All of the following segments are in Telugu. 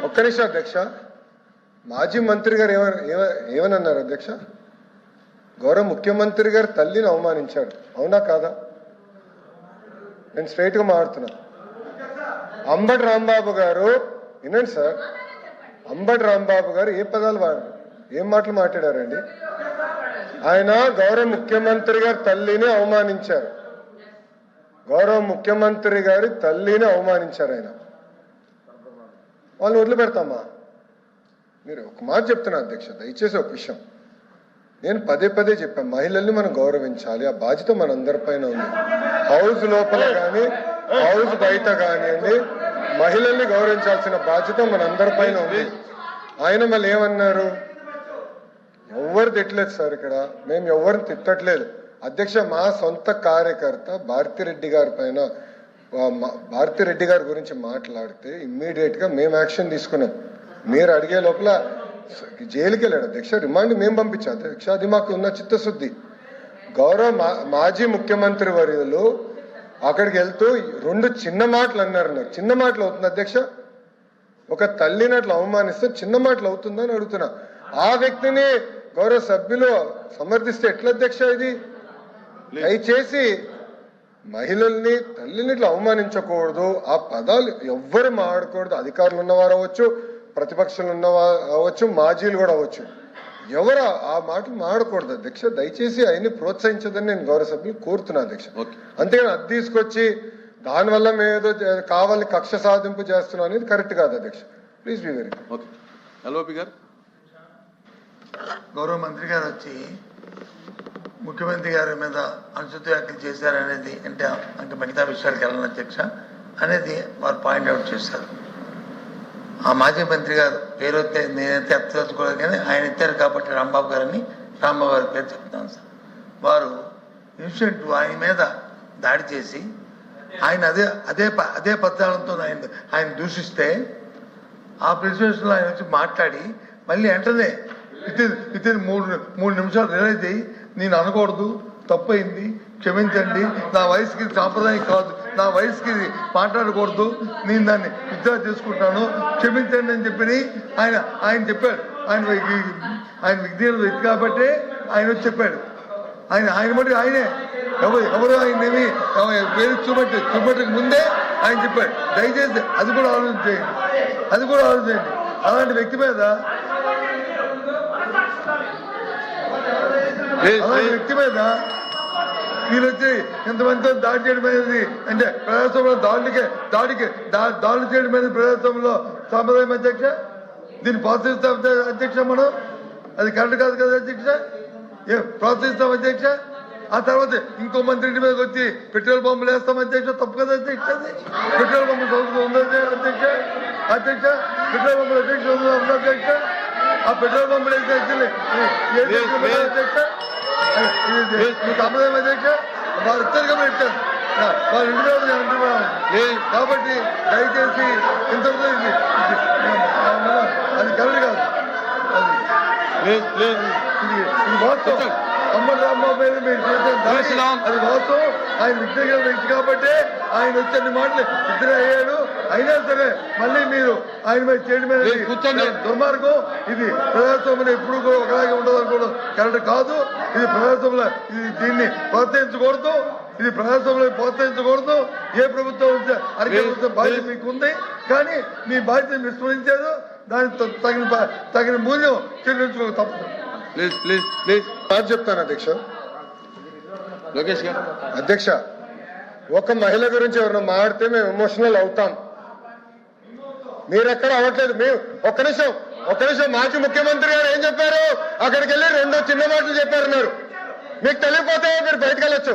ఒక్క నిమిషం అధ్యక్ష. మాజీ మంత్రి గారు ఏమన్నారు అధ్యక్ష? గౌరవ ముఖ్యమంత్రి గారు తల్లిని అవమానించారు, అవునా కాదా? నేను స్ట్రైట్ గా మాట్లాడుతున్నా. అంబటి రాంబాబు గారు, వినండి సార్, అంబటి రాంబాబు గారు ఏ పదాలు వాడారు, ఏం మాటలు మాట్లాడారండి? ఆయన గౌరవ ముఖ్యమంత్రి గారి తల్లిని అవమానించారు, గౌరవ ముఖ్యమంత్రి గారి తల్లిని అవమానించారు. ఆయన వాళ్ళని వదిలిపెడతామా? మీరు ఒక మాట చెప్తున్నా అధ్యక్ష, దయచేసి ఒక విషయం నేను పదే పదే చెప్పాను, మహిళల్ని మనం గౌరవించాలి, ఆ బాధ్యత మనందరిపైన ఉంది. హౌస్ లోపల కానీ హౌస్ బయట కానివ్వండి, మహిళల్ని గౌరవించాల్సిన బాధ్యత మనందరిపైన ఉంది. ఆయన మళ్ళీ ఏమన్నారు? ఎవరు తిట్టలేదు సార్, ఇక్కడ మేము ఎవరిని తిట్టట్లేదు అధ్యక్ష. మా సొంత కార్యకర్త భారతిరెడ్డి గారి పైన, భారతిరెడ్డి గారి గురించి మాట్లాడితే ఇమ్మీడియట్ గా మేము యాక్షన్ తీసుకున్నాం. మీరు అడిగే లోపల జైలుకి వెళ్ళాడు అధ్యక్ష, రిమాండ్ మేము పంపించాం అధ్యక్ష. అది మాకు ఉన్న చిత్తశుద్ధి. గౌరవ మాజీ ముఖ్యమంత్రి వర్యులు అక్కడికి వెళ్తూ రెండు చిన్న మాటలు అన్నారు. చిన్న మాటలు అవుతుంది అధ్యక్ష? ఒక తల్లిని అట్లా అవమానిస్తే చిన్న మాటలు అవుతుందని అడుగుతున్నా. ఆ వ్యక్తిని గౌరవ సభ్యులు సమర్థిస్తే ఎట్లా అధ్యక్ష? ఇది దయచేసి మహిళల్ని తల్లిని ఇట్లా అవమానించకూడదు, ఆ పదాలు ఎవ్వరు మాట్లాడకూడదు. అధికారులు ఉన్నవారు అవ్వచ్చు, ప్రతిపక్షాలు ఉన్నవారు అవ్వచ్చు, మాజీలు కూడా అవ్వచ్చు, ఎవరు ఆ మాటలు మాడకూడదు అధ్యక్ష. దయచేసి ఆయన్ని ప్రోత్సహించదని నేను గౌరవ సభ్యులు కోరుతున్నా అధ్యక్ష. అంతేగాని అది తీసుకొచ్చి దానివల్ల మేము ఏదో కావాలని కక్ష సాధింపు చేస్తున్నాం అనేది కరెక్ట్ కాదు అధ్యక్ష. ప్లీజ్ బి వెరీ గారు. గౌరవ మంత్రి గారు వచ్చి ముఖ్యమంత్రి గారి మీద అనుచిత వ్యాఖ్యలు చేశారనేది అంటే మిగతా విషయాలకు వెళ్ళను అధ్యక్ష అనేది వారు పాయింట్ అవుట్ చేశారు. ఆ మాజీ మంత్రి గారు పేరు నేనైతే ఎత్తదలుచుకోలేదు, కానీ ఆయన ఎత్తారు కాబట్టి రాంబాబు గారిని, రాంబాబు గారి పేరు చెప్తాను సార్. వారు ఇన్సిడెంట్ ఆయన మీద దాడి చేసి ఆయన అదే పద్ధతులతో ఆయన దూషిస్తే ఆ ప్రెసిడెన్స్లో ఆయన వచ్చి మాట్లాడి మళ్ళీ వెంటనే వితిన్ మూడు నిమిషాలు రియలైజ్ అయ్యి నేను అనకూడదు, తప్పైంది, క్షమించండి, నా వయసుకి సాంప్రదాయం కాదు, నా వయసుకి మాట్లాడకూడదు, నేను దాన్ని విత్డ్రా చేసుకుంటాను, క్షమించండి అని చెప్పి ఆయన చెప్పాడు. ఆయన విజ్ఞాన వ్యక్తి కాబట్టి ఆయన వచ్చి చెప్పాడు. ఆయన మటుకు ఆయనే ఎవరు ఆయనేమి పేరు చూపెట్టక ముందే ఆయన చెప్పాడు. దయచేసి అది కూడా ఆలోచించండి. అలాంటి వ్యక్తి మీద వీళ్ళు వచ్చి ఇంతమందితో దాడి చేయడం అనేది అంటే ప్రజాస్వామ్యంలో దాడులు చేయడం అనేది ప్రజాస్వామ్యంలో సాంప్రదాయం అధ్యక్ష. దీన్ని ప్రోత్సహిస్తాం అధ్యక్ష, మనం అది కరెక్ట్ కాదు కదా అధ్యక్ష. ప్రోత్సహిస్తాం అధ్యక్ష. ఆ తర్వాత ఇంకో మంత్రి ఇంటి మీదకి వచ్చి పెట్రోల్ పంపులు వేస్తాం అధ్యక్ష, తప్పు కదా అధ్యక్ష. పెట్రోల్ పంపులు సంస్థ ఉంది అధ్యక్ష. పెట్రోల్ పంపులు అధ్యక్ష ఉంది అధ్యక్ష. ఆ పెట్రోల్ పంపులు వేస్తే అధ్యక్ష సాంప్రదాయం అధ్యక్ష. వారు ఇచ్చారు కాబట్టి ఇచ్చారు, వారు ఇంటి మీద అంటున్నాను కాబట్టి దయచేసి ఇంతవరకు అది కరెక్ట్ కాదు. అది వాస్తవం. అంబటి రాంబాబు మీద మీరు చేసిన అది వాస్తవం. ఆయన విజ్ఞాన వ్యక్తి కాబట్టి ఆయన వచ్చే మాటలు ఇద్దరే అయ్యాడు. అయినా సరే మళ్ళీ మీరు ఆయన మీద చేయడం మీద దుర్మార్గం. ఇది ప్రజాస్వామ్యం ఎప్పుడు కూడా ఒకలాగే ఉండదు అనుకోవడం కరెక్ట్ కాదు. ఇది ప్రజాస్వామ్యంలో దీన్ని ప్రోత్సహించకూడదు. ఇది ప్రజాస్వామ్యంలో ప్రోత్సహించకూడదు. ఏ ప్రభుత్వం అధికార బాధ్యత మీకు ఉంది, కానీ మీ బాధ్యత విస్మరించారు. దానికి తగిన మూల్యం చెల్లించుకో తప్పదు. చెప్తాను అధ్యక్ష. అధ్యక్ష, ఒక మహిళ గురించి ఎవరైనా మాడితే మేము ఎమోషనల్ అవుతాం, మీరెక్కడ అవ్వట్లేదు. మేము ఒక్క నిమిషం మాజీ ముఖ్యమంత్రి గారు ఏం చెప్పారు? అక్కడికి వెళ్ళి రెండు చిన్న మాటలు చెప్పారన్నారు. మీకు తెలియకపోతే మీరు బయటకు వెళ్ళొచ్చు.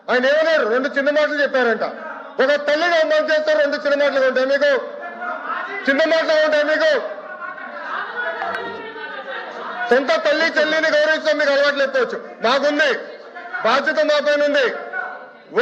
ఆయన ఏమన్నారు? రెండు చిన్న మాటలు చెప్పారంట. ఒక తల్లిని అవమానం చేస్తారు, రెండు చిన్న మాటలు ఉంటాయి మీకు? చిన్న మాటలు ఉంటాయి మీకు? సొంత తల్లి చెల్లిని గౌరవించడం మీకు అలవాట్లు ఎత్తవచ్చు, మాకుంది బాధ్యత, మా పైన ఉంది.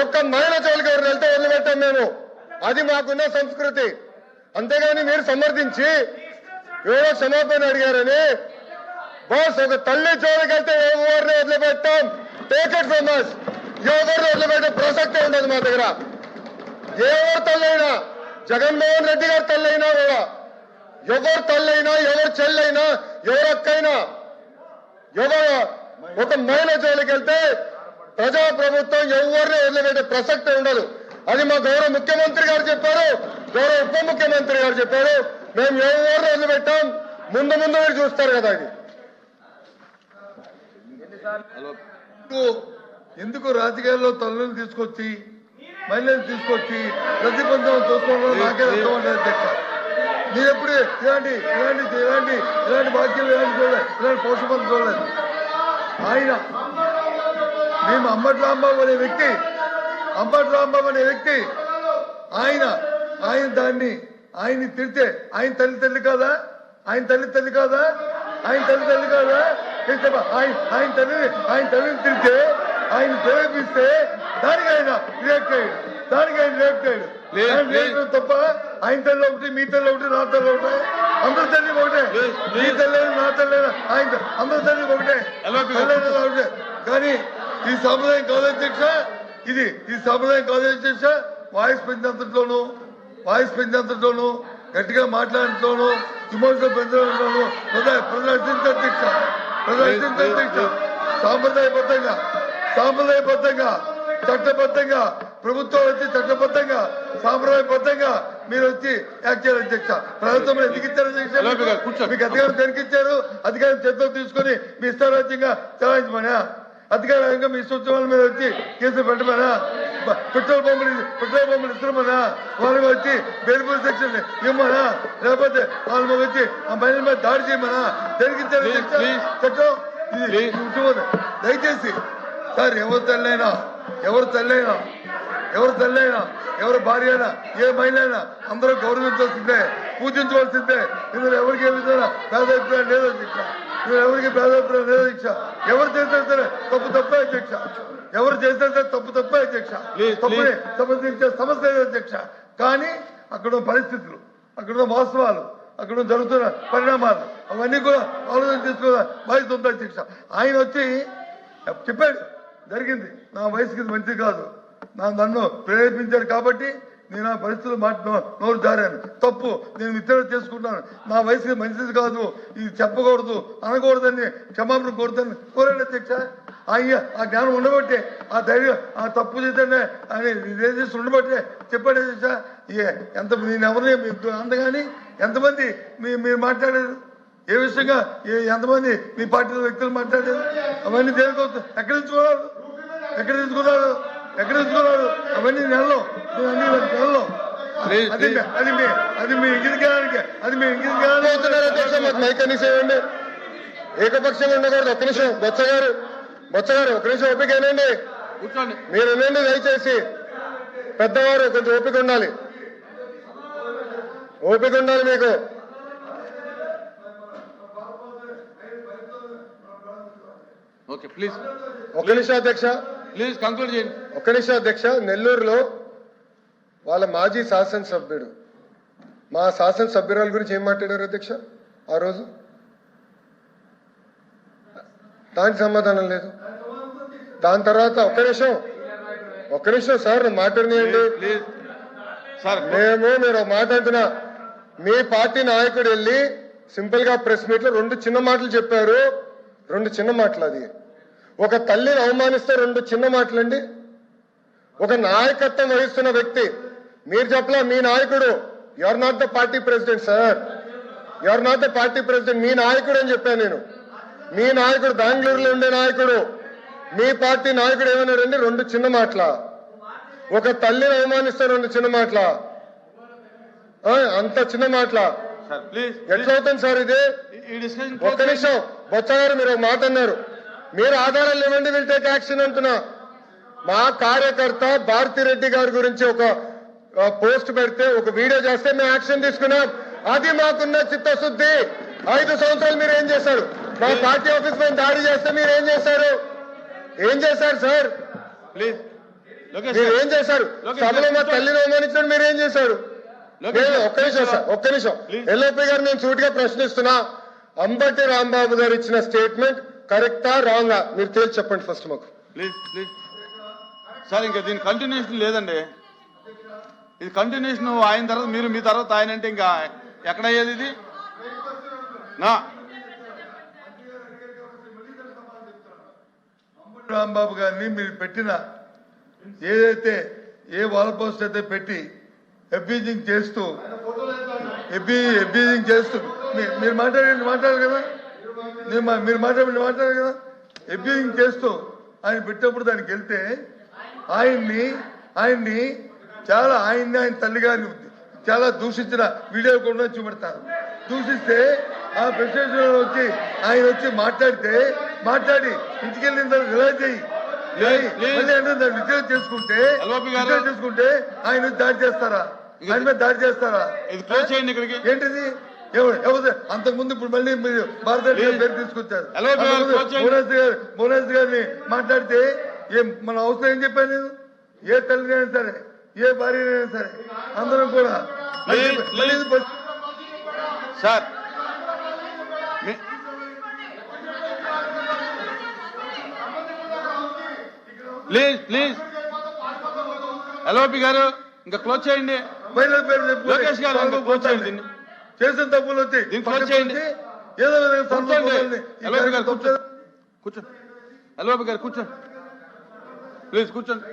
ఒక్క మహిళ చోలికి ఎవరు వెళ్తే వదిలిపెట్టాం మేము, అది మాకున్న సంస్కృతి. అంతేగాని మీరు సమర్థించి ఎవరో క్షమాపణ అడిగారని బాస్ ఒక తల్లి జోలికి వెళ్తే ఎవరిని వదిలిపెట్టాం. Take it from us. ఎవరిని వదిలిపెట్టే ప్రసక్తే ఉండదు మా దగ్గర. ఎవరి తల్లి అయినా జగన్మోహన్ రెడ్డి గారి తల్లైనా కూడా ఎవరు తల్లైనా ఎవరు చెల్లైనా ఎవరు అక్కైనా ఎవరు ఒక మహిళ జోలికి వెళ్తే ప్రజాప్రభుత్వం ఎవరిని వదిలిపెట్టే ప్రసక్తే ఉండదు. అది మా గౌరవ ముఖ్యమంత్రి గారు చెప్పారు, గౌరవ ఉప ముఖ్యమంత్రి గారు చెప్పారు. మేము ఎవరిని వదిలిపెట్టాం. ముందు ముందు మీరు చూస్తారు కదా. అది ఎందుకు రాజకీయాల్లో తల్లులు తీసుకొచ్చి మహిళలు తీసుకొచ్చి ప్రతిబంధం చూసుకోవడం నాకే అర్థం ఉండదు అధ్యక్ష. మీరు ఎప్పుడు ఇలాంటి బాధ్యతలు ఇలాంటి పోషపం చూడలేదు. ఆయన మేము అంబటి రాంబాబు అనే వ్యక్తి ఆయన ఆయన్ని తిడితే ఆయన తల్లి కాదా? ఆయన తల్లి కాదా? ఆయన తల్లిని తిడితే ఆయన ప్రేరేపిస్తే దానికి ఆయన రియాక్ట్ అయ్యాడు. తప్ప ఆయన తల్లి ఒకటి, మీ తల్లి ఒకటి, నా తల్లి ఒకటే, అందరి తల్లి ఒకటే. మీ తల్లి నా తల్లి ఆయన అందరి తల్లి ఒకటే. కానీ ఈ సాంప్రదాయం కాదు అధ్యక్ష. ఈ సాంప్రదాయం కాదు అధ్యక్ష. వాయిస్ పెంచేంతలోను గట్టిగా మాట్లాడటంలోను విమర్శలు పెంచడంలోను ప్రదర్శించే అధ్యక్ష. సాంప్రదాయబద్ధంగా చట్టబద్ధంగా ప్రభుత్వం వచ్చి చట్టబద్ధంగా సాంప్రదాయబద్ధంగా మీరు వచ్చి యాక్ట్ చేయాలి అధ్యక్ష. ప్రభుత్వం ఎందుకు ఇచ్చారు అధ్యక్ష? మీకు అధికారం దేనికిచ్చారు? అధికారం చేతిలో తీసుకొని మీ ఇష్టారాజ్యంగా చలాయించమనా? అధికారంగా మీ సూచనల మీద వచ్చి కేసులు పెట్టమనా? పెట్రోల్ పంపులు ఇస్తున్నామనా? వాళ్ళకి వచ్చి బెయిల్బుల్ సెక్షన్ ఇవ్వమనా? లేకపోతే వాళ్ళ వచ్చి ఆ మహిళల మీద దాడి చేయమనా? దేనికిచ్చారు చట్టం? దయచేసి సార్, ఎవరు తల్లైనా ఎవరు భార్య అయినా ఏ మహిళ అయినా అందరూ గౌరవించాల్సిందే, పూజించవలసిందే. ఇందులో ఎవరికి ఏ విధంగా భేదాభిప్రాయం లేదు అధ్యక్ష. ఎవరు చేసినా సరే తప్పే అధ్యక్ష. తప్పే అధ్యక్ష. తప్పుని సంబంధించే సమస్య లేదు అధ్యక్ష. కానీ అక్కడ పరిస్థితులు, అక్కడ వాస్తవాలు, అక్కడ జరుగుతున్న పరిణామాలు అవన్నీ కూడా ఆలోచన చేసుకోవాలి బాధ్యత ఉంది అధ్యక్ష. ఆయన వచ్చి చెప్పాడు, జరిగింది నా వయసుకి మంచిది కాదు, నన్ను ప్రేరేపించారు కాబట్టి నేను ఆ పరిస్థితులు నోరు జారాను, తప్పు, నేను విత్డ్రా చేసుకుంటాను, నా వయసుకి మంచిది కాదు, ఇది చెప్పకూడదు అనకూడదని క్షమాపణ కోరాడు అధ్యక్ష. ఆ జ్ఞానం ఉండబట్టే, ఆ ధైర్యం, ఆ తప్పు చేద్దానే అని రిజిస్టర్ ఉండబట్టే చెప్పాడు అధ్యక్ష. ఎంత నేను ఎవరిని అందగాని ఎంతమంది మీరు మాట్లాడారు, ఏ విషయంగా ఎంతమంది మీ పార్టీలో వ్యక్తులు మాట్లాడారు, అవన్నీ దేనికోసం ఎక్కడ తీసుకున్నారు అవన్నీ నెలలో అది మీ ఇంగిదిగానికి మైకనిసేయండి. ఏకపక్షంగా ఉండకూడదు. ఒక్క నిమిషం బొత్స గారు ఒక్క నిమిషం ఓపిక ఏనండి, మీరు వినండి దయచేసి. పెద్దవారు కొంచెం ఓపిక ఉండాలి మీకు. Okay please. ఒక్క నిమిషం అధ్యక్ష, ప్లీజ్ కంక్లూడ్ చేయండి. ఒక్క నిమిషం అధ్యక్ష. నెల్లూరులో వాళ్ళ మాజీ శాసనసభ్యుడు మా శాసనసభ్యురాల గురించి ఏం మాట్లాడారు అధ్యక్ష ఆ రోజు? దానికి సమాధానం లేదు. దాని తర్వాత ఒక్క నిమిషం సార్ మాట్లాడినాయండి. మీరు మాట అంటున్నా, మీ పార్టీ నాయకుడు వెళ్ళి సింపుల్ గా ప్రెస్ మీట్ లో 2 చిన్న మాటలు చెప్పారు. 2 చిన్న మాటలు. అది ఒక తల్లిని అవమానిస్తే 2 చిన్న మాటలండి. ఒక నాయకత్వం వహిస్తున్న వ్యక్తి, మీరు చెప్పలా మీ నాయకుడు, you are not the party president sir, you are not the party president, మీ నాయకుడు అని చెప్పాను నేను. మీ నాయకుడు బెంగళూరులో ఉండే నాయకుడు, మీ పార్టీ నాయకుడు ఏమన్నాడండి? 2 చిన్న మాటల. ఒక తల్లిని అవమానిస్తే 2 చిన్న మాటల, అంత చిన్న మాటల ఎట్లా అవుతుంది సార్ ఇది? ఒక్క నిమిషం బొత్స గారు, మీరు ఒక మాట అన్నారు, మీరు ఆధారాలు ఇవ్వండి, విల్ టేక్ యాక్షన్ అంటున్నా. మా కార్యకర్త భారతిరెడ్డి గారి గురించి ఒక పోస్ట్ పెడితే, ఒక వీడియో చేస్తే మేము యాక్షన్ తీసుకున్నాం. అది మాకున్న చిత్తశుద్ధి. 5 సంవత్సరాలు మీరు ఏం చేశారు? మా పార్టీ ఆఫీస్ పైన దాడి చేస్తే మీరు ఏం చేశారు సార్? ప్లీజ్ మీరు ఏం చేశారు? సభలో మా తల్లిని అవమానించడం మీరు ఏం చేశారు? ఒక్క నిమిషం ఎల్ఓపి గారు, నేను సూటిగా ప్రశ్నిస్తున్నా. అంబటి రాంబాబు గారు ఇచ్చిన స్టేట్మెంట్ కరెక్టా రాంగా మీరు తేల్చి చెప్పండి ఫస్ట్ మాకు. ప్లీజ్ సార్, ఇంకా దీని కంటిన్యూషన్ లేదండి. ఇది కంటిన్యూషన్ ఆయన తర్వాత మీరు మీ తర్వాత ఆయన అంటే ఇంకా ఎక్కడ అయ్యేది ఇది నా రాంబాబు గారిని మీరు పెట్టిన ఏదైతే ఏ వాల్ పోస్ట్ అయితే పెట్టి అబ్యూజింగ్ చేస్తూ మీరు మాట్లాడారు కదా మీరు మాట్లాడారు కదా అబ్యూజింగ్ చేస్తూ ఆయన పెట్టినప్పుడు దానికి వెళ్తే ఆయన్ని చాలా ఆయన తల్లి గారిని చాలా దూషించిన వీడియో కూడా చూపెడతారు. దూషిస్తే ఆ ప్రెసిడెంట్ వచ్చి ఆయన వచ్చి మాట్లాడి ఇంటికి వెళ్ళిన తర్వాత రిలైజ్ అయ్యి విజయం చేసుకుంటే ఆయన దాడి చేస్తారా? ఆయన మీద దాడి చేస్తారా? ఏంటిది? అంతకు ముందు ఇప్పుడు మళ్ళీ మీరు భారతదేశ పేరు తీసుకొచ్చారు. మోనాజ్ గారిని మాట్లాడితే మన అవసరం ఏం చెప్పాను నేను? ఏ తల్లినైనా సరే, ఏ భార్యనైనా సరే అందరం కూడా సార్ ప్లీజ్ ఎల్ఓపి గారు ఇంకా క్లోజ్ చేయండి. లోకేష్ గారు ఇంకా క్లోజ్ చేయండి. దీన్ని చేసిన తప్పులు వచ్చి దీన్ని క్లోజ్ చేయండి. ఏదో ఎల్ఓపి గారు కూర్చోండి. ఎల్ఓపి గారు కూర్చోండి. ప్లీజ్ కూర్చోండి.